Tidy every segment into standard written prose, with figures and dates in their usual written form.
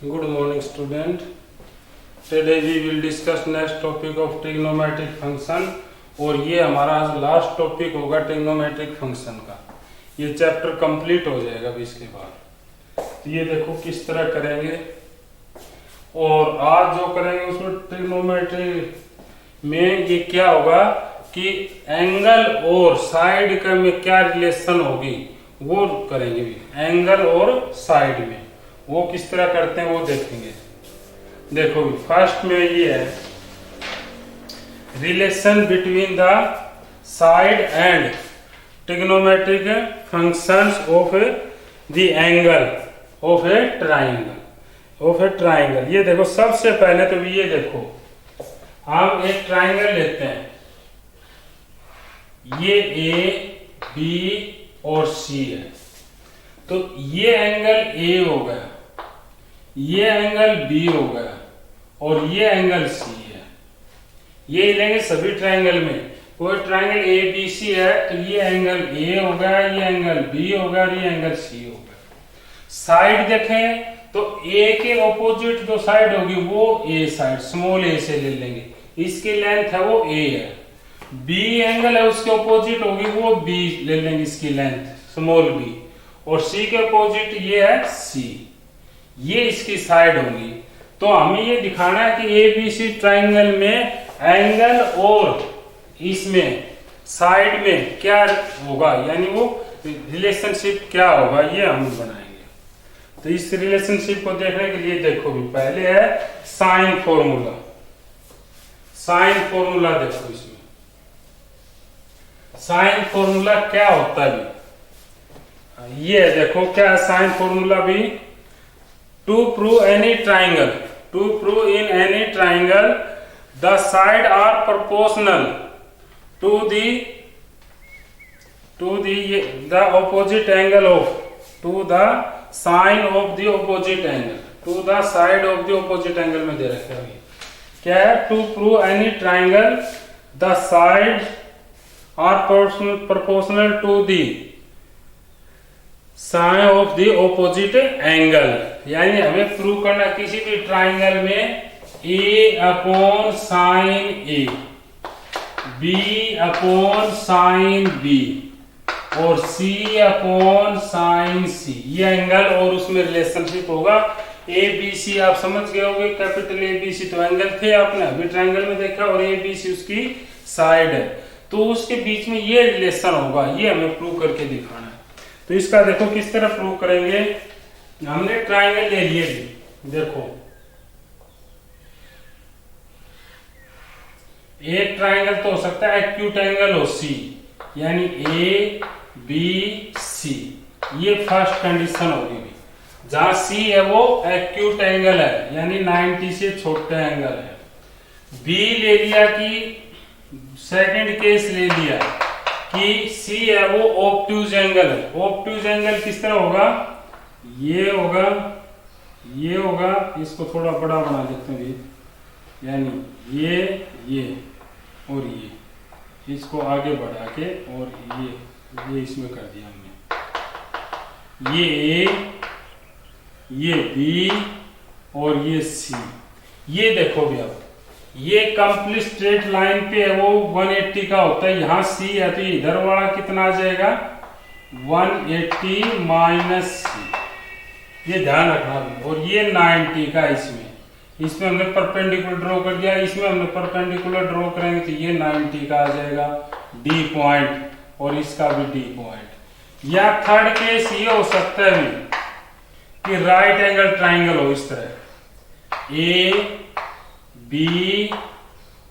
Good morning, student. Today we will discuss next topic of trigonometric function और ये हमारा last topic होगा trigonometric function का। ये चैप्टर कंप्लीट हो जाएगा अभी इसके बाद। तो ये देखो किस तरह करेंगे और आज जो करेंगे उसमें ट्रिग्नोमेट्री में ये क्या होगा कि एंगल और साइड का में क्या रिलेशन होगी वो करेंगे भी। एंगल और साइड में वो किस तरह करते हैं वो देखेंगे। देखो फर्स्ट में ये है relation between the side and trigonometric functions of the angle of A triangle. ये देखो सबसे पहले तो ये देखो हम एक ट्राइंगल लेते हैं, ये ए बी और सी है, तो ये एंगल ए हो गया, ये एंगल बी हो गया और ये एंगल सी है। ये लेंगे सभी ट्राइंगल में। कोई ट्राइंगल ए बी सी है तो ये एंगल ए हो गया, ये एंगल बी हो गया और ये एंगल सी हो गया। साइड देखें तो ए के ऑपोजिट जो साइड होगी वो ए साइड स्मॉल ए से ले लेंगे, इसकी लेंथ है वो ए है। बी एंगल है उसके ऑपोजिट होगी वो बी ले लेंगे, इसकी लेंथ स्मॉल बी। और सी के ऑपोजिट ये है सी, ये इसकी साइड होगी। तो हमें ये दिखाना है कि ए बी सी ट्राइंगल में एंगल और इसमें साइड में क्या होगा, यानी वो रिलेशनशिप क्या होगा ये हम बनाएंगे। तो इस रिलेशनशिप को देखने के लिए देखो भी पहले है साइन फॉर्मूला। साइन फॉर्मूला देखो, इसमें साइन फॉर्मूला क्या होता है भी ये देखो क्या साइन फॉर्मूला भी। To prove any triangle, to prove in any triangle the side are proportional to the opposite angle of to the sine of the opposite angle, to the side of the opposite angle में दे रखा है। क्या है? To prove any triangle the side are proportional to the sine of the opposite angle. यानी हमें prove करना किसी भी ट्राइंगल में A upon sine A, B upon sine B और सी अपॉन साइन सी, ये एंगल और उसमें रिलेशनशिप होगा। ए बी सी आप समझ गए होंगे, कैपिटल ए बी सी तो एंगल थे आपने अभी ट्राइंगल में देखा, और ए बी सी उसकी साइड है, तो उसके बीच में ये रिलेशन होगा, ये हमें प्रूव करके दिखाना है। तो इसका देखो किस तरह प्रूव करेंगे। हमने ट्राइंगल ले लिए, देखो एक ट्राइंगल तो हो सकता है एक्यूट एंगल हो सी, यानी ए बी सी, ये फर्स्ट कंडीशन होगी। जहां सी है वो एक्यूट एंगल है, यानी 90 से छोटा एंगल है। बी ले लिया कि सेकंड केस ले लिया कि सी है वो ऑब्ट्यूज एंगल है। ऑब्ट्यूज एंगल किस तरह होगा, ये होगा, ये होगा, इसको थोड़ा बड़ा बना देते हैं, यानी ये और ये, इसको आगे बढ़ा के और ये इसमें कर दिया हमने, ये ए, ये बी और ये सी। ये देखो भी अब ये कंप्लीट स्ट्रेट लाइन पे है वो 180 का होता है, यहां सी है तो इधर वाला कितना आ जाएगा 180 माइनस सी, ये ध्यान रखना भी। और ये 90 का इसमें हमने परपेंडिकुलर ड्रॉ कर दिया, इसमें हमने परपेंडिकुलर ड्रॉ करेंगे तो ये 90 का आ जाएगा डी पॉइंट और इसका भी डी पॉइंट। या थर्ड केस ये हो सकता है कि राइट एंगल ट्राइंगल हो इस तरह, ए बी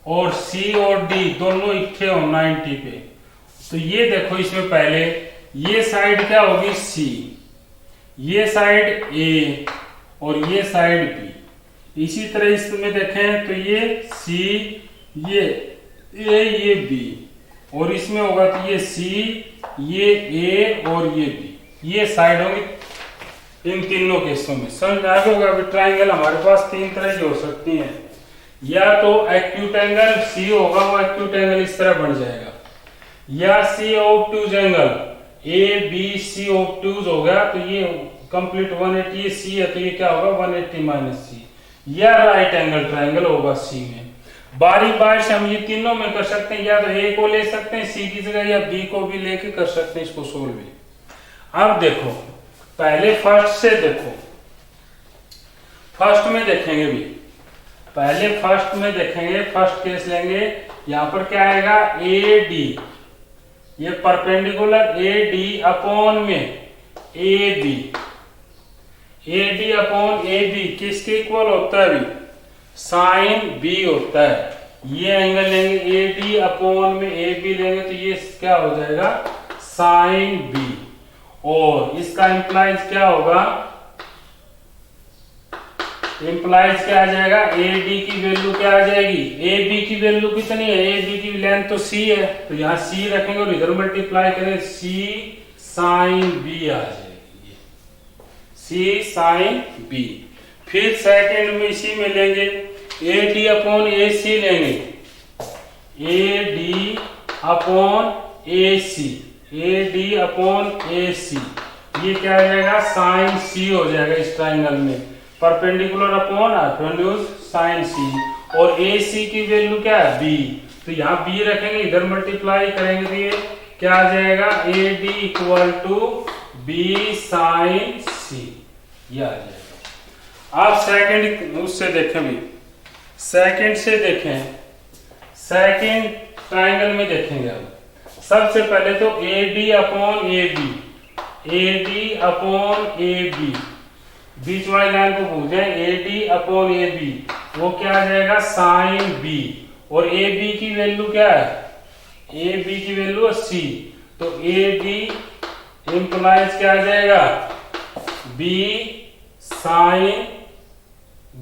और सी और डी दोनों इकट्ठे हो 90 पे। तो ये देखो इसमें पहले ये साइड क्या होगी सी, ये साइड ए और ये साइड बी। इसी तरह इसमें देखें तो ये सी, ये ए, ये बी, और इसमें होगा तो ये सी, ये ए और ये बी, ये साइड होगी इन तीनों केसों में। समझ आ गया होगा। ट्राइंगल हमारे पास तीन तरह की हो सकती हैं, या तो एक्यूट एंगल सी होगा, वो एक्यूट एंगल इस तरह बन जाएगा, या C obtuse angle A B C obtuse हो गया तो ये कंप्लीट 180 सी है, तो ये क्या होगा 180 माइनस सी। यह राइट एंगल ट्राइंगल होगा सी में। बारी बारी से हम ये तीनों में कर सकते हैं, या तो ए को ले सकते हैं सी की जगह, या बी को भी लेके कर सकते हैं इसको सोल्व भी। अब देखो पहले फर्स्ट से देखो, फर्स्ट में देखेंगे भी, पहले फर्स्ट में देखेंगे, फर्स्ट केस लेंगे। यहां पर क्या आएगा ए डी, ये परपेंडिकुलर ए डी अपॉन में A B, A D upon A B किसके इक्वल होता है भी, साइन बी होता है। ये एंगल लेंगे ए डी अपॉन में ए बी लेंगे तो ये क्या हो जाएगा साइन बी, और इसका इंप्लाइज क्या होगा, इंप्लाइज क्या आ जाएगा ए डी की वैल्यू क्या आ जाएगी, ए बी की वैल्यू कितनी है, ए बी की लेंथ तो सी है, तो यहाँ सी रखेंगे और इधर मल्टीप्लाई करें सी साइन बी आ जाएगी, सी साइन बी। फिर सेकंड में इसी में लेंगे A D upon A C लेंगे, A D upon A C, A D upon A C, ये क्या आ जाएगा साइन सी हो जाएगा इस ट्राइंगल में, परपेंडिकुलर अपॉन हाइपोटेन्यूज साइन सी, और ए सी की वैल्यू क्या है बी, तो यहाँ बी रखेंगे इधर मल्टीप्लाई करेंगे तो ये क्या आ जाएगा A D equal to B sine C, ये आ जाएगा। आप सेकंड उससे देखें भी, सेकंड से देखें, सेकंड ट्राइंगल में देखेंगे हम। सबसे पहले तो A D upon A B, A D upon A B, बीच वाली लाइन को भूल जाए, A D upon A B, वो क्या आ जाएगा साइन बी, और ए बी की वैल्यू क्या है, ए बी की वैल्यू है सी, तो ए डी इंप्लाइज क्या आ जाएगा बी साइन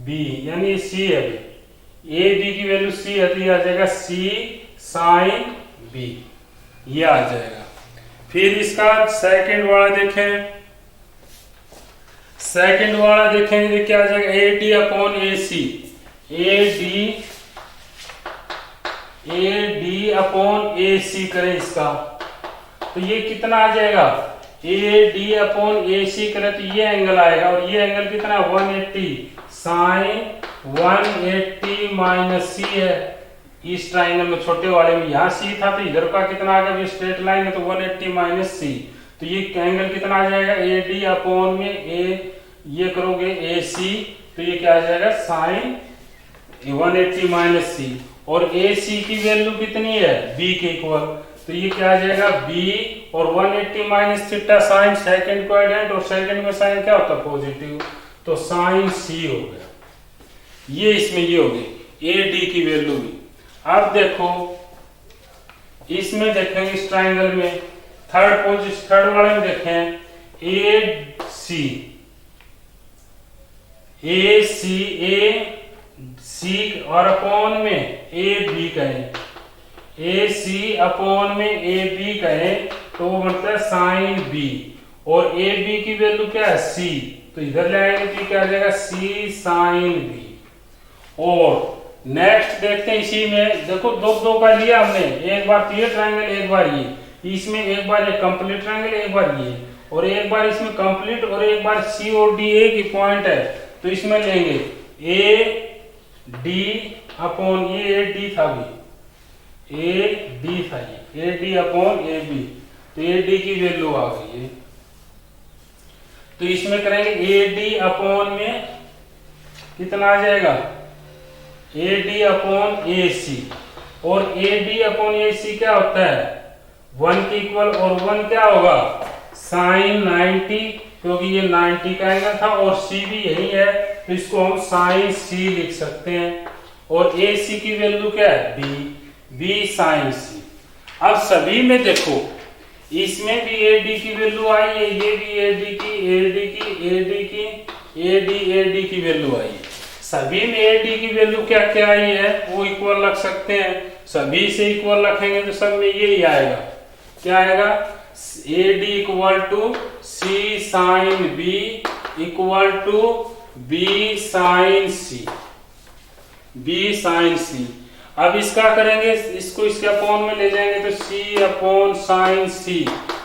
बी, यानी सी है, ए बी की वैल्यू सी है तो ये आ जाएगा सी साइन बी, ये आ जाएगा। फिर इसका सेकंड वाला देखें, सेकंड वाला देखेंगे तो क्या आ जाएगा A D upon A C, A D upon A C करें इसका, तो ये कितना आ जाएगा A D upon A C करें तो ये एंगल आएगा, और ये एंगल कितना 180 साइन 180 माइनस सी है इस ट्राइंगल में, छोटे वाले में यहाँ सी था तो इधर का कितना आ गया, स्ट्रेट लाइन है तो 180 माइनस सी, तो ये एंगल कितना आ जाएगा ए डी अपॉन में ए, ये करोगे ए सी तो ये क्या आ जाएगा साइन 180 माइनस सी, और ए सी की वैल्यू कितनी है बी के इक्वल, तो ये क्या आ जाएगा बी, और 180 minus theta sine second quadrant, और सेकंड में साइन क्या होता है पॉजिटिव, तो साइन सी हो गया, ये इसमें ये हो गई ए डी की वैल्यू भी। अब देखो इसमें देखेंगे इस ट्राइंगल में थर्ड वाले में देखें ए सी और अपॉन में ए बी कहें, ए सी अपॉन में ए बी कहें तो वो बनता है साइन बी, और ए बी की वैल्यू क्या है सी, तो इधर ले आएंगे तो क्या आ जाएगा सी साइन बी। और नेक्स्ट देखते हैं इसी में, देखो दो का लिया हमने, एक बार तो ये ट्राइंगल, एक बार ये, इसमें एक बार ये कंप्लीट ट्राइंगल, एक बार ये, और एक बार इसमें कंप्लीट, और एक बार सी और डी एक ही पॉइंट है तो इसमें लेंगे ए डी अपॉन ये डी था भी, ए डी था ये, A D upon A B, तो ए डी की वैल्यू आ गई है, तो इसमें करेंगे ए डी अपॉन में कितना आ जाएगा ए डी अपॉन ए सी, और ए डी अपॉन ए सी क्या होता है 1 के इक्वल, और 1 क्या होगा साइन 90, क्योंकि ये 90 का एंगल था और सी भी यही है तो इसको हम साइन सी लिख सकते हैं, और ए सी की वैल्यू क्या है बी साइन सी। अब सभी में देखो इसमें भी ए डी की वैल्यू आई है, ये भी ए डी की वैल्यू आई है, सभी में ए डी की वैल्यू क्या क्या आई है वो इक्वल रख सकते हैं, सभी से इक्वल रखेंगे तो सब में यही आएगा, क्या आएगा A D equal to C sine B equal to B sine C. अब इसका करेंगे, इसको इसके अपॉन में ले जाएंगे तो C upon sine C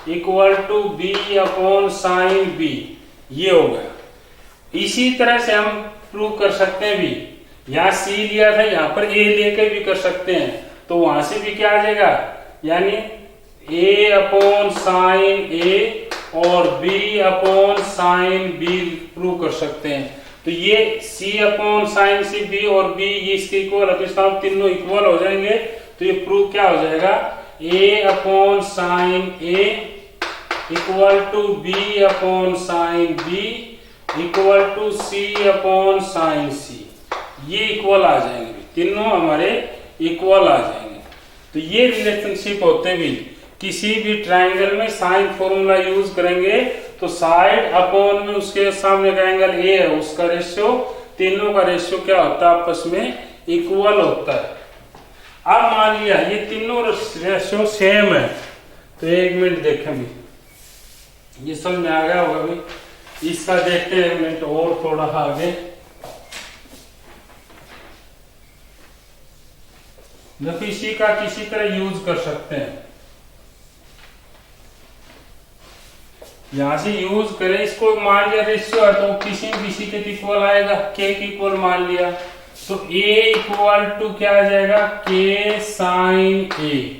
equal to B upon sine B, ये हो गया। इसी तरह से हम प्रूव कर सकते हैं भी, यहाँ सी लिया था, यहाँ पर ए लेकर भी कर सकते हैं, तो वहां से भी क्या आ जाएगा, यानी ए अपॉन साइन ए और B upon sine B prove कर सकते हैं। तो ये C upon sine C B और बी ये इसके इक्वल है, तो इसका तीनों इक्वल हो जाएंगे, तो ये प्रूव क्या हो जाएगा, A upon sine A equal to B upon sine B equal to C upon sine C. ये इक्वल आ जाएंगे, तीनों हमारे इक्वल आ जाएंगे। तो ये रिलेशनशिप होते भी किसी भी ट्राइंगल में साइन फॉर्मूला यूज करेंगे तो साइड अपॉन में उसके सामने का एंगल ए है, उसका रेशियो, तीनों का रेशियो क्या होता है, आपस में इक्वल होता है। अब मान लिया ये तीनों रेशियो सेम है, तो एक मिनट देखें भी, ये समझ में आ गया होगा भी। इसका देखते हैं एक मिनट और थोड़ा आगे। देखो इसी का किसी तरह यूज कर सकते हैं, यहां से यूज करें, इसको मान लिया रेशियो है तो किसी न किसी के इक्वल आएगा, के की इक्वल मान लिया, तो a इक्वल टू क्या आ जाएगा, के साइन ए।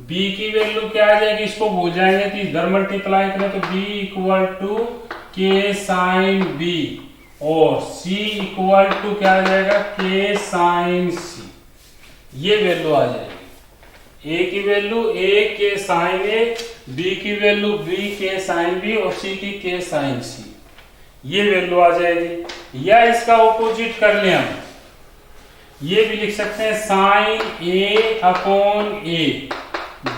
b की वैल्यू क्या आ जाएगी, इसको भूल जाएंगे तो इधर मल्टीप्लाई करें तो b इक्वल टू के साइन b और c इक्वल टू क्या आ जाएगा, के साइन c। ये वैल्यू आ जाएगी, a की वैल्यू a के साइन a, b की वैल्यू b के साइन b और c की के साइन c। ये वैल्यू आ जाएगी। या इसका ऑपोजिट कर लें हम, ये भी लिख सकते हैं sine a upon a, b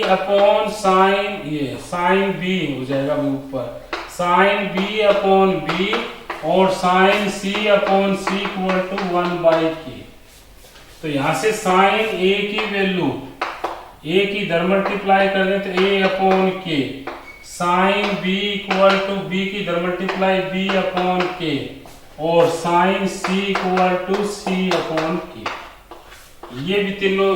upon sine a, sine b हो जाएगा ऊपर, साइन b अपॉन b और sine c upon c equal to 1/k। तो यहां से साइन a की वैल्यू a की इधर मल्टीप्लाई कर दें तो a upon k, sine b equal to b की इधर मल्टीप्लाई b अपॉन k और sine c equal to c upon k। ये भी तीनों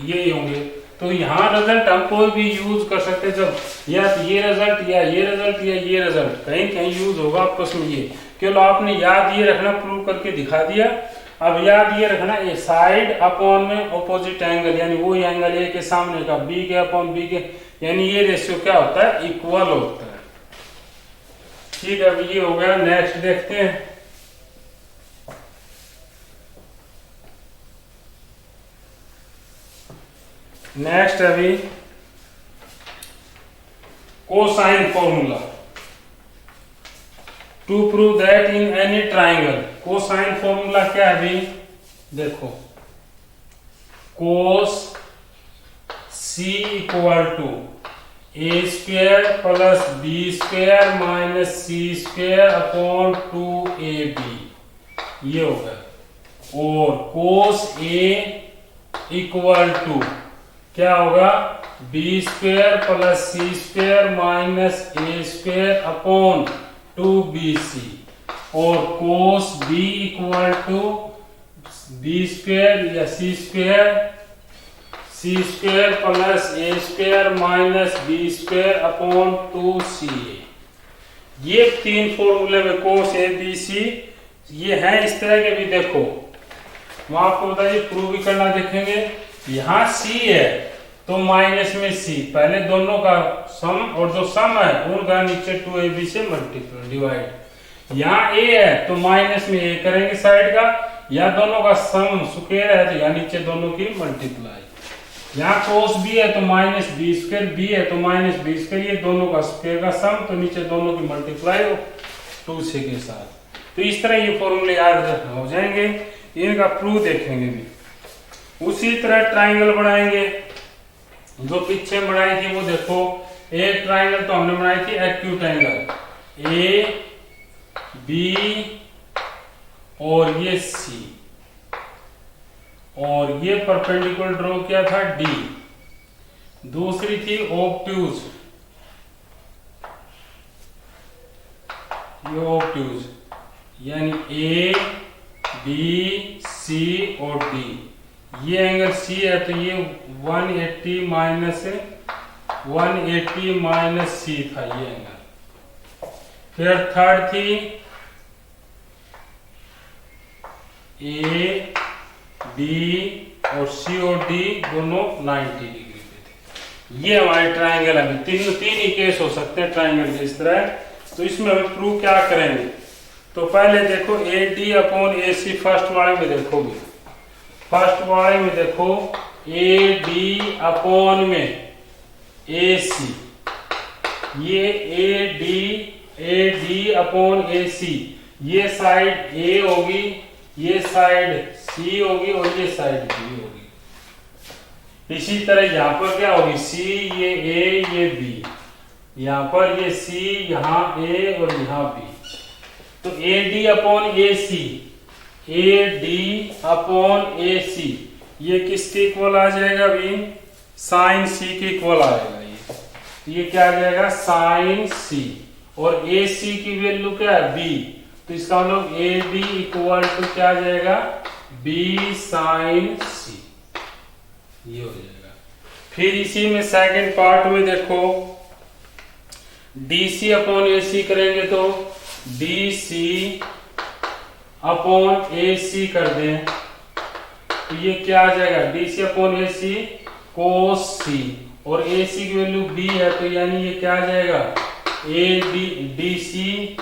यही होंगे। तो यहाँ रिजल्ट हम कोई भी यूज कर सकते हैं, जब या तो ये रिजल्ट या ये रिजल्ट या ये रिजल्ट कहीं कहीं यूज होगा आपस में। ये केवल आपने याद ये रखना, प्रूव करके दिखा दिया। अब याद ये रखना, ये साइड अपॉन में ऑपोजिट एंगल, यानी वो एंगल ए के सामने का बी के अपॉन बी के, यानी ये रेशियो क्या होता है, इक्वल होता है। ठीक है, अब ये हो गया। नेक्स्ट देखते हैं। नेक्स्ट अभी cosine formula to prove that in any triangle. Cosine formula क्या है अभी देखो, cos C equal to A square plus B square minus C square upon 2ab, ये होगा। और कोस ए इक्वल टू क्या होगा, B square plus C square minus A square upon 2bc। और cos B equal to B square या C square plus A square minus B square upon 2ca। ये तीन फॉर्मूले में कोस ए बी सी ये है। इस तरह के भी देखो, मैं आपको बताइए प्रूव भी करना देखेंगे। यहाँ सी है तो माइनस में सी, पहले दोनों का सम, और जो सम है उनका नीचे 2ab से मल्टीप्लाई डिवाइड। यहाँ ए है तो माइनस में ए करेंगे साइड का, या दोनों का सम स्क्वायर है तो यहाँ नीचे दोनों की मल्टीप्लाई। यहाँ कोस बी है तो माइनस बी स्क्वायर, बी है तो माइनस बी स्क्वायर, ये दोनों का स्क्वायर का सम, तो नीचे दोनों की मल्टीप्लाई 2c के साथ। तो इस तरह ये फॉर्मूले याद हो जाएंगे। इनका प्रूफ देखेंगे भी। उसी तरह ट्राइंगल बनाएंगे जो पीछे बनाई थी, वो देखो। एक ट्राइंगल तो हमने बनाई थी एक्यूट एंगल ए बी और ये सी, और ये परपेंडिकुलर ड्रॉ किया था डी। दूसरी थी ऑब्ट्यूज, ये ऑब्ट्यूज यानी ए बी सी और डी। ये एंगल सी है तो ये 180 माइनस सी था ये एंगल। फिर थर्ड थी ए बी और सी और डी दोनों 90 डिग्री पे थे। ये हमारे ट्राइंगल है। तीन ही केस हो सकते हैं ट्राइंगल के इस तरह। तो इसमें हम प्रूव क्या करेंगे? तो पहले देखो A D upon A C, first वाले में देखोगे, फर्स्ट वाले में देखो ए डी अपॉन में ए सी, ये A D upon A C, ये साइड ए होगी, ये साइड सी होगी और ये साइड बी होगी। इसी तरह यहां पर क्या होगी? सी, ये ए, ये बी, यहां पर ये सी, यहां ए और यहां बी। तो A D upon A C, A D upon A C, ये किसके इक्वल आ जाएगा अभी? साइन सी के इक्वल आएगा। ये क्या आ जाएगा? साइन सी। और ए सी की वैल्यू क्या है? बी। तो इसका मतलब ए डी इक्वल टू क्या आ जाएगा? B sine C. ये हो जाएगा। फिर इसी में सेकंड पार्ट में देखो डी सी अपॉन ए सी करेंगे तो डी सी अपॉन ए सी कर दें तो ये क्या आ जाएगा? D C upon A C cos C, और ए सी की वैल्यू बी है तो यानी ये क्या आ जाएगा? A D C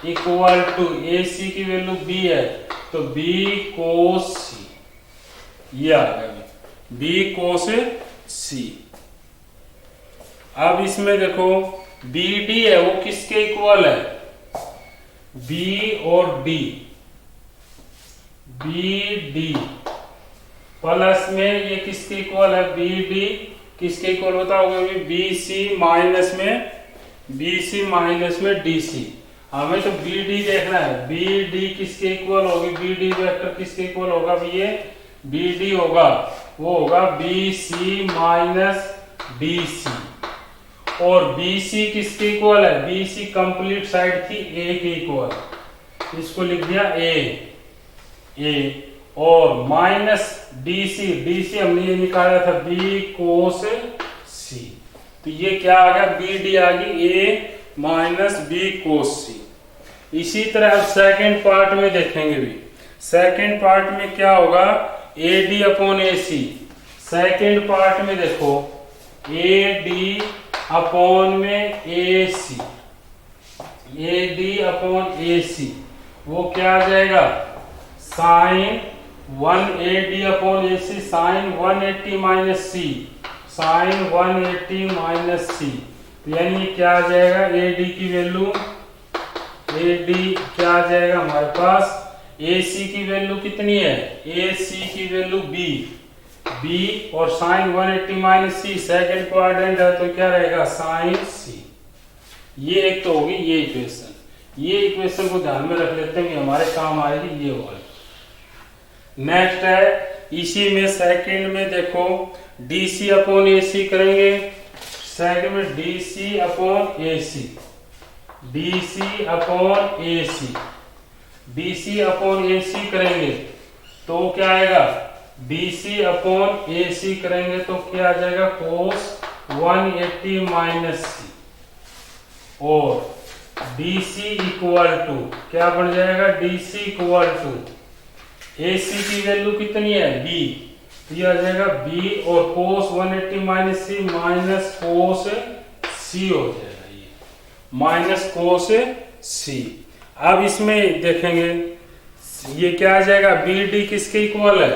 equal to A C की वैल्यू बी है तो बी कोस सी। ये आ गया बी कोस सी। अब इसमें देखो बी डी है वो किसके इक्वल है? बी और डी, बी डी प्लस में ये किसके इक्वल है? बी डी किसके इक्वल बताओगे? बी सी माइनस में डी सी। हमें तो बी डी देखना है। बी डी किसके इक्वल होगी? बी डी वेक्टर किसके इक्वल होगा? ये बी डी होगा, वो होगा B C minus D C. और बी सी किसके इक्वल है? बी सी कंप्लीट साइड थी ए के इक्वल, इसको लिख दिया ए और माइनस डी सी हमने ये निकाला था बी कोस सी। तो ये क्या आ गया? बी डी आ गई ए माइनस बी कोस सी। इसी तरह अब सेकेंड पार्ट में देखेंगे भी। सेकेंड पार्ट में क्या होगा? A D upon A C. Second part में देखो ए डी अपॉन में ए C, A D upon A सी वो क्या आ जाएगा? Sign 180 upon A C, sign 180 minus C, sign 180 minus सी। यानी क्या आ जाएगा? ए डी की वैल्यू, ए डी क्या आ जाएगा हमारे पास? ए सी की वैल्यू कितनी है? ए सी की वैल्यू बी, बी और साइन 180 माइनस सी सेकेंड क्वाड्रेंट है तो क्या रहेगा? Sign C. ये एक तो होगी ये इक्वेशन। ये इक्वेशन को ध्यान में रख लेते हैं कि हमारे काम आएगी ये वाली। नेक्स्ट है इसी में सेकंड में देखो डी सी अपॉन ए सी करेंगे। सेकंड में D C upon A C, D C upon A C, D C upon A सी करेंगे तो क्या आएगा? डी सी अपॉन ए सी करेंगे तो क्या आ जाएगा? कोस 180 माइनस सी। और डी सी इक्वल टू क्या बन जाएगा? D C equal to A C की वैल्यू कितनी है? बी, ये आ जाएगा बी और कोस 180 माइनस सी माइनस कोस सी हो जाएगा, ये माइनस कोस सी। अब इसमें देखेंगे ये क्या आ जाएगा? बी डी किसके इक्वल है?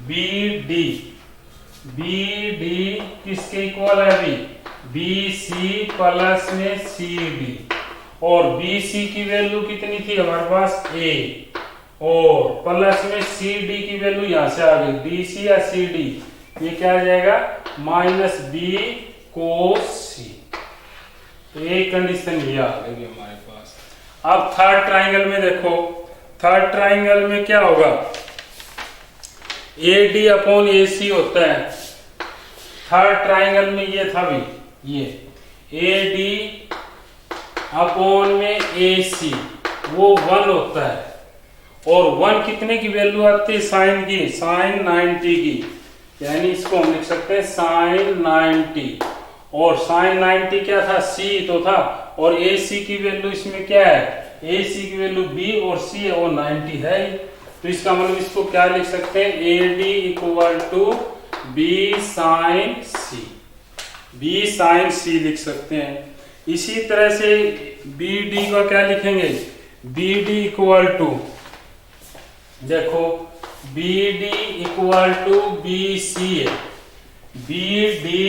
बी डी किसके इक्वल है? बी सी प्लस में सी डी। और बी सी की वैल्यू कितनी थी हमारे पास? ए, और प्लस में सी डी की वैल्यू यहां से आ गई, डी सी या सी डी, ये क्या आ जाएगा? माइनस बी कोस सी। तो ये कंडीशन ये आ गई हमारे पास। अब थर्ड ट्राइंगल में देखो, थर्ड ट्राइंगल में क्या होगा? ए डी अपॉन ए सी होता है। थर्ड ट्राइंगल में ये था भी, ये ए डी अपॉन में ए सी वो 1 होता है। और 1 कितने की वैल्यू आती है? साइन की, साइन 90 की, यानी इसको हम लिख सकते हैं साइन 90। और साइन 90 क्या था? सी तो था, और ए सी की वैल्यू इसमें क्या है, ए सी की वैल्यू बी और सी है वो 90 है ही। तो इसका मतलब इसको क्या लिख सकते हैं, A D equal to B sine C, B sine C लिख सकते हैं। इसी तरह से बी डी का क्या लिखेंगे, बी डी इक्वल टू, देखो B D equal to B C है, बी डी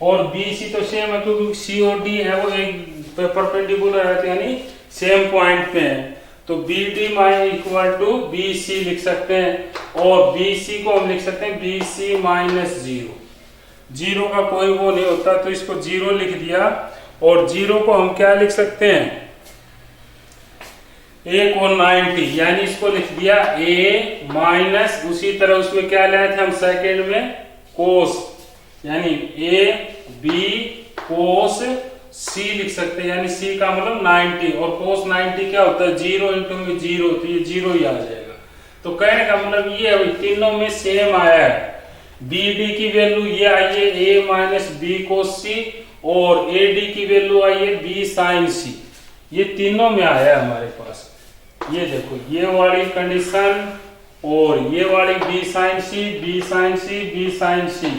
और बी सी तो सेम है क्योंकि सी और डी है वो एक परपेंडिकुलर है, यानी सेम पॉइंट पे है। तो B D minus equal to B C लिख सकते हैं और बी सी को हम लिख सकते हैं B C minus zero, zero का कोई वो नहीं होता तो इसको जीरो लिख दिया। और जीरो को हम क्या लिख सकते हैं, ए को 90, यानी इसको लिख दिया ए माइनस, उसी तरह उसमें क्या लाए थे हम सेकेंड में कोस, यानी ए बी कोस सी लिख सकते हैं, यानी सी का मतलब 90 और कोस 90 क्या होता है, जीरो इंटू में जीरो, तो ये जीरो ही आ जाएगा। तो कहने का मतलब ये है तीनों में सेम आया है, बी डी की वैल्यू ये आई है ए माइनस बी कोस सी और ए डी की वैल्यू आई है बी साइन सी, ये तीनों में आया है हमारे पास। ये देखो ये वाली कंडीशन और ये वाली B sine C B sine C B sine C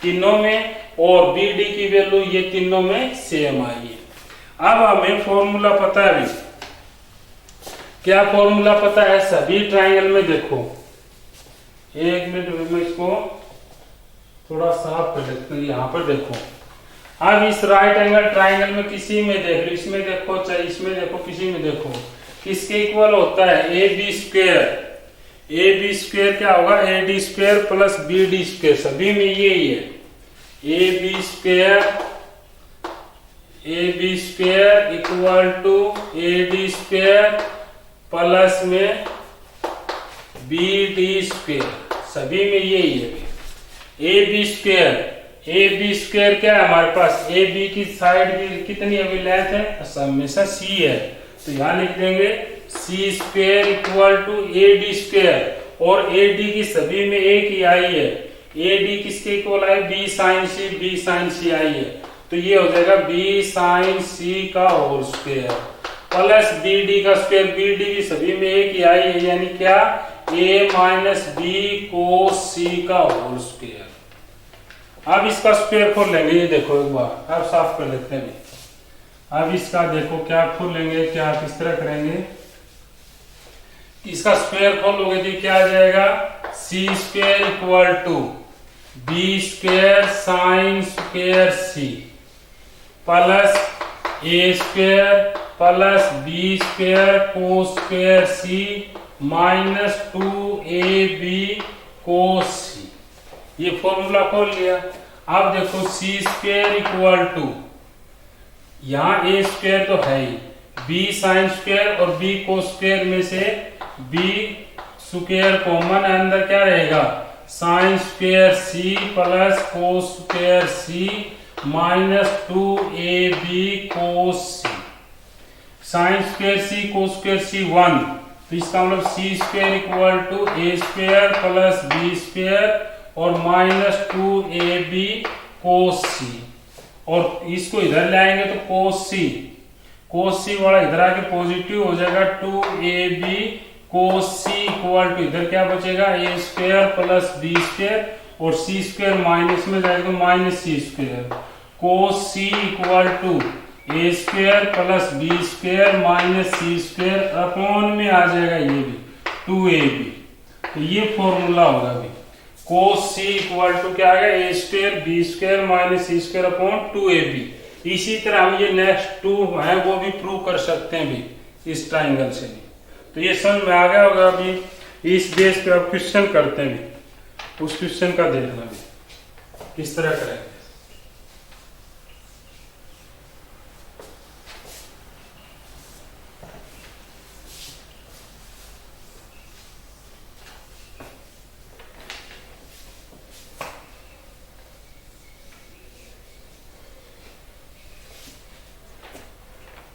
तीनों में, और बी डी की वैल्यू ये तीनों में सेम आई है। अब हमें फॉर्मूला पता है, क्या फॉर्मूला पता है सभी ट्राइंगल में, देखो एक मिनट में इसको थोड़ा साफ कर देते हैं। यहाँ पर देखो, अब इस राइट एंगल ट्राइंगल में किसी में देख लो, इसमें देखो चाहे इसमें देखो, किसी में देखो, किसके इक्वल होता है, A B square, A B square क्या होगा, A D square plus B D square, सभी में ये ही है, A B square equal to A D square plus में बी डी स्क्वायर, सभी में ये ही है। ए बी स्क्वायर क्या है हमारे पास, ए बी की साइड की कितनी अभी लेंथ है, हमेशा सी है, तो यहां लिख देंगे C square equal to A D square, और ए डी की सभी में एक ही आई है, ए डी किसके इक्वल आई, बी साइन सी आई है, तो ये हो जाएगा बी साइन सी का whole square plus B D का स्क्वायर, बी डी की सभी में एक ही आई है, यानी क्या, ए माइनस बी कोस सी का होल स्क्वायर। अब इसका स्क्वायर खोल लेंगे, ये देखो एक बार अब साफ कर लेते हैं। अब इसका देखो क्या खोलेंगे, क्या किस तरह करेंगे, इसका स्क्वायर खोलोगे तो क्या आ जाएगा, C square equal to B square sine square C plus A square plus B square cos square C minus 2ab cos C, ये फॉर्मूला खोल लिया। अब देखो सी स्क्वायर इक्वल टू, यहाँ ए स्क्वायर तो है ही, बी साइन स्क्वायर और बी कोस स्क्वायर में से बी स्क्वायर कॉमन, अंदर क्या रहेगा, sine square C plus cos square C minus 2ab cos C, sine square C cos square C 1, तो इसका मतलब C square equal to A square plus B square और minus 2ab cos C, और इसको इधर ले आएंगे तो कोस सी वाला इधर आके पॉजिटिव हो जाएगा, 2ab cos C equal to इधर क्या बचेगा, A square plus B square और सी स्क्वायर माइनस में जाएगा तो minus C square, cos C equal to A square plus B square minus C square upon में आ जाएगा ये भी 2ab, तो ये फॉर्मूला होगा अभी, कोस सी इक्वल टू क्या आ गया, ए square B square minus C square upon 2ab। इसी तरह हम ये नेक्स्ट 2 है वो भी प्रूव कर सकते हैं भी इस ट्राइंगल से भी। तो ये समझ में आ गया होगा, अभी इस बेस पे अब क्वेश्चन करते हैं भी, उस क्वेश्चन का देखना भी किस तरह करेंगे।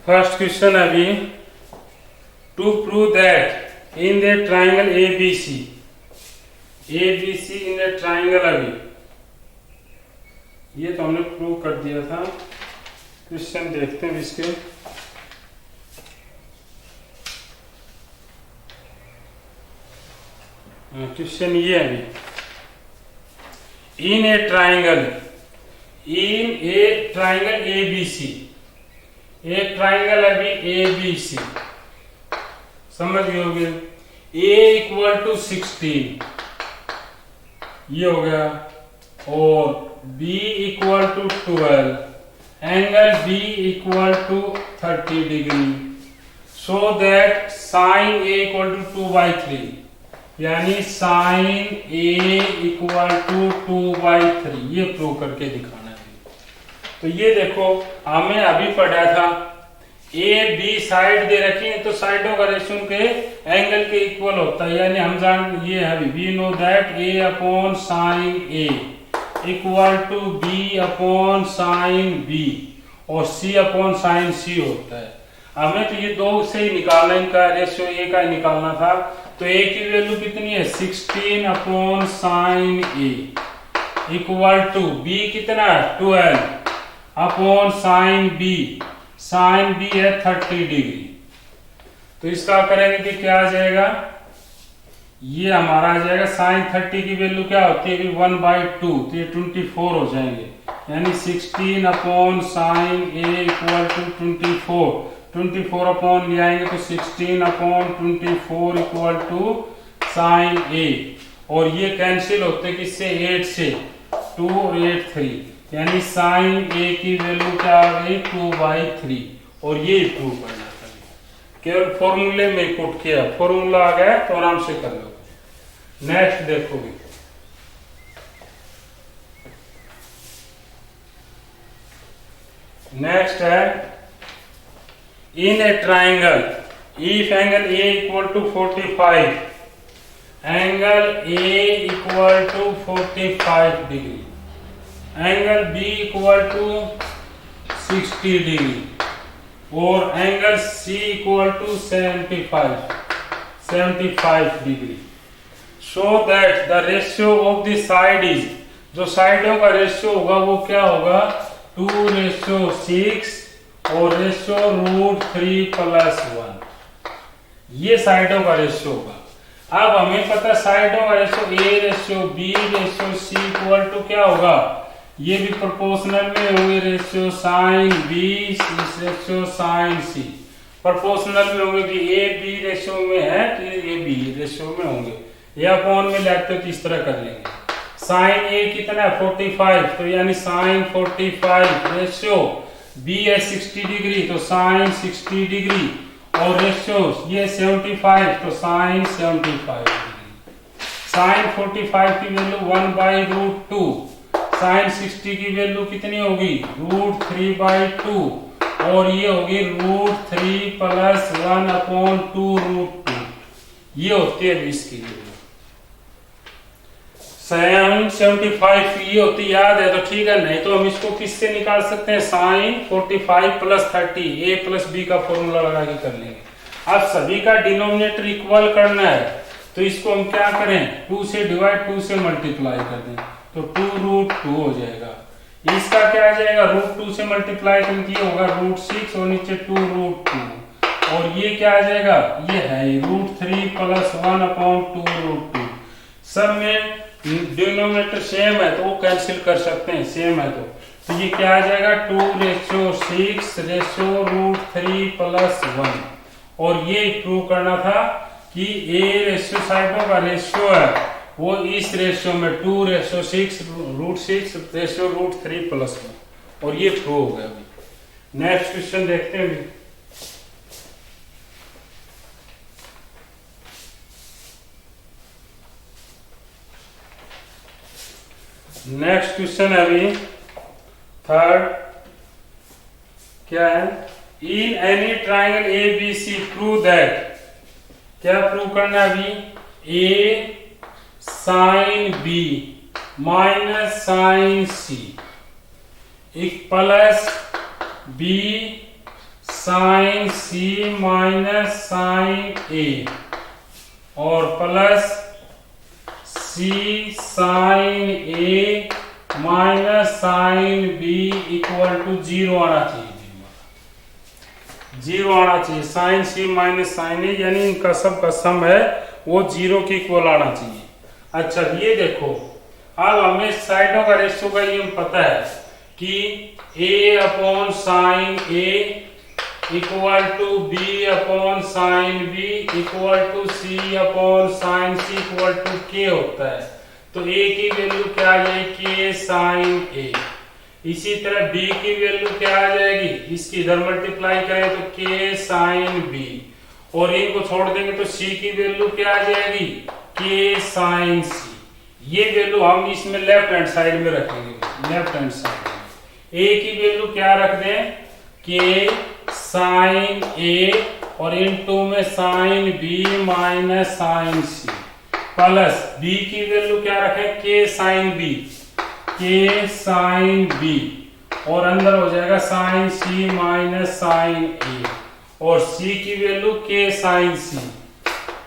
फर्स्ट क्वेश्चन है अभी, to prove that in the triangle ABC in the triangle, अभी ये तो हमने प्रूव कर दिया था, क्वेश्चन देखते हैं इसके। क्वेश्चन ये है, in a triangle A B सी, एक ट्राइंगल है भी ए बी सी, समझ गए होगे। ए इक्वल टू 16 ये हो गया, और B equal to 12, angle B equal to 30 degree, so that sine A equal to 2/3, यानी साइन ए इक्वल टू 2/3, ये प्रूव करके दिखाना है। तो ये देखो हमें अभी पढ़ा था ए बी साइड दे रखी है, तो साइडों का रेशियो के एंगल के इक्वल होता है, यानी हम जान ये है we know that A upon sine A equal to B upon sine B और सी अपॉन साइन सी होता है। हमें तो ये दो से ही निकालना, इनका रेशियो ए का ही निकालना था। तो ए की वैल्यू कितनी है 16 upon sine A equal to B कितना है 12 upon sine B, sine B है 30 डिग्री। तो इसका करेंगे कि क्या आ जाएगा, ये हमारा आ जाएगा साइन 30 की वैल्यू क्या होती है 1/2, तो ये 24 हो जाएंगे, यानी 16 upon sine A equal to 24 upon ले आएंगे तो 16 upon 24 equal to sine A, और ये कैंसिल होते किससे 8 से 2 और 8 3, यानी साइन ए की वैल्यू क्या आ गई 2/3, और ये प्रूव करना था। केवल फॉर्मूले में पुट किया, फॉर्मूला आ गया तो आराम से कर लो। नेक्स्ट देखोगे, नेक्स्ट है in a triangle if angle A equal to 45, angle A equal to 45 degree, angle B equal to 60 degree और angle C equal to 75 degree, so that the ratio of the side is, जो साइडों का ratio होगा वो क्या होगा 2:6 और ratio √3+1, ये साइडों का रेशियो होगा। अब हमें पता साइडों का ratio A ratio B ratio C equal to क्या होगा, ये भी प्रोपोर्शनल में होंगे, ratio sine B ratio sine C proportional में होंगे, कि ए बी रेशियो में है तो ये बी रेशियो में होंगे, या अपॉन में लेते हो तो इस तरह कर लेंगे। साइन ए कितना है 45, तो यानी साइन 45 रेशियो बी है 60 डिग्री तो साइन 60 डिग्री, और रेशियो ये 75 तो साइन 75 डिग्री। साइन 45 की वैल्यू 1/√2, साइन 60 की वैल्यू कितनी होगी √3/2, और ये होगी √3+1 अपॉन 2√2, ये होती है इसकी वैल्यू। साइन 75 ये होती याद है तो ठीक है, नहीं तो हम इसको किससे निकाल सकते हैं साइन 45 + 30, a + b का फॉर्मूला लगा के कर लेंगे। अब सभी का डिनोमिनेटर इक्वल करना है, तो इसको हम क्या करें 2 से डिवाइड 2 से मल्टीप्लाई कर दें, तो 2√2 हो जाएगा। इसका क्या आ जाएगा √2 से मल्टीप्लाई करके होगा √6 और नीचे 2√2, और ये क्या आ जाएगा ये है √3+1 अपॉन 2√2। सब में डिनोमिनेटर सेम है तो वो कैंसिल कर सकते हैं, सेम है तो ये क्या आ जाएगा 2:6 रेशियो √3+1, और ये प्रूव करना था कि ए रेशियो साइडों का रेशियो है वो इस रेशियो में 2:6 √6 रेशियो √3+1, और ये प्रूव हो गया। नेक्स्ट क्वेश्चन देखते हैं। नेक्स्ट क्वेश्चन है अभी थर्ड, क्या है in any triangle A B C prove that, क्या प्रूव करना है अभी A sine B minus sine C plus B sine C minus sine A और plus C sine A minus sine B equal to 0 आना चाहिए। Zero आना चाहिए, sine C minus sine A, यानी इनका सब का सम है वो जीरो के इक्वल आना चाहिए। अच्छा ये देखो, अब हमें साइडों का रेशियो का ये पता है कि a upon sine A equal to B upon sine B equal to C upon sine C equal to K होता है। तो a की वैल्यू क्या आ जाएगी, के साइन ए। इसी तरह b की वैल्यू क्या आ जाएगी, इसकी इधर मल्टीप्लाई करें तो के साइन बी, और इनको छोड़ देंगे तो c की वैल्यू क्या आ जाएगी, के साइन सी। ये वैल्यू हम इसमें लेफ्ट हैंड साइड में रखेंगे, लेफ्ट हैंड साइड में a की वैल्यू क्या रख दें, के साइन ए, और इनटू में sign B minus sine C, plus b की वैल्यू क्या रखें, के साइन बी, के साइन बी, और अंदर हो जाएगा sign C minus sine A, और c की वैल्यू के साइन सी,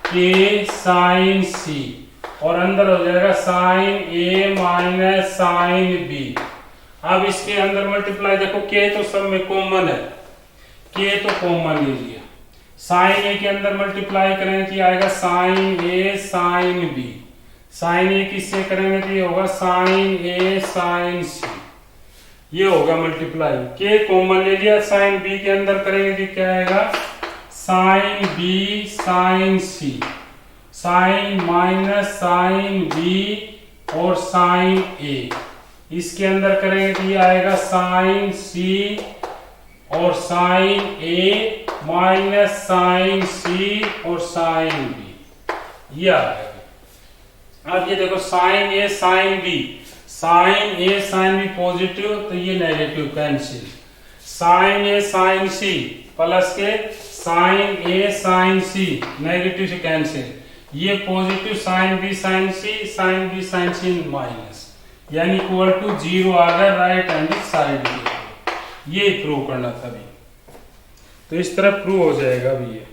के साइन सी, और अंदर हो जाएगा sign A minus sine B. अब इसके अंदर मल्टीप्लाई देखो, के तो सब में कॉमन है, के तो कॉमन ले लिया, साइन ए के अंदर मल्टीप्लाई करेंगे तो आएगा साइन ए साइन बी, साइन ए किससे करेंगे तो ये होगा साइन ए साइन सी, ये होगा मल्टीप्लाई। के कॉमन ले लिया, साइन बी के अंदर करेंगे तो क्या आएगा, साइन बी साइन सी, साइन माइनस साइन बी और साइन ए, इसके अंदर करेंगे तो ये आएगा साइन सी और साइन ए माइनस साइन सी और साइन बी, ये आएगा। अब ये देखो साइन ए साइन बी, साइन ए साइन बी पॉजिटिव तो ये नेगेटिव, कैंसिल, साइन ए साइन सी प्लस के साइन ए साइन सी नेगेटिव से कैंसिल, ये positive sign B sine C minus, यानी इक्वल टू जीरो आ गया राइट हैंड साइड में। ये प्रूव करना था अभी, तो इस तरह प्रूव हो जाएगा अभी। ये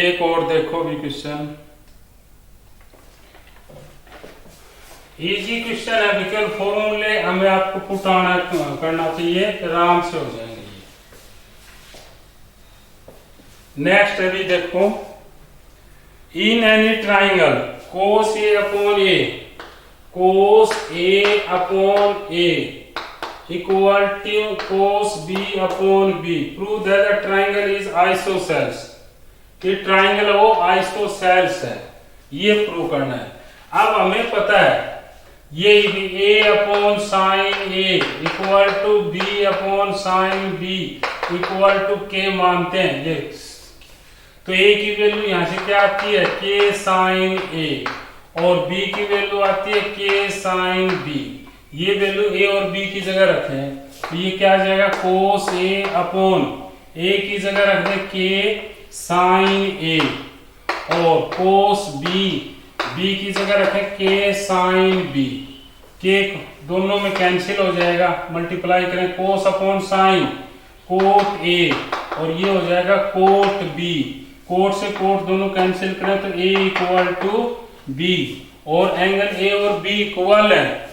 एक और देखो भी क्वेश्चन, इजी क्वेश्चन है, विकल्प फॉर्मूले हमें आपको पुट आना करना चाहिए, आराम से हो जाएंगे ये। नेक्स्ट अभी देखो, इन any triangle cos a upon a, cos a upon a equal to cos b upon b, prove that the triangle is isosceles, कि ट्राइंगल वो आइसोसेल्स है, ये प्रूव करना है। अब हमें पता है ये a upon sine A equal to b upon sine b equal to k मानते हैं ये, तो a की वैल्यू यहां से क्या आती है, k साइन a, और b की वैल्यू आती है k साइन b। ये वैल्यू a और b की जगह रखें तो ये क्या आ जाएगा, cos a अपॉन a की जगह रख दें k साइन a, और cos b की जगह रखें k साइन b, k दोनों में कैंसिल हो जाएगा, मल्टीप्लाई करें cos upon sine cot a, और ये हो जाएगा कोट b, कोट से कोट दोनों कैंसिल करें तो a इक्वल टू b, और एंगल a और b इक्वल है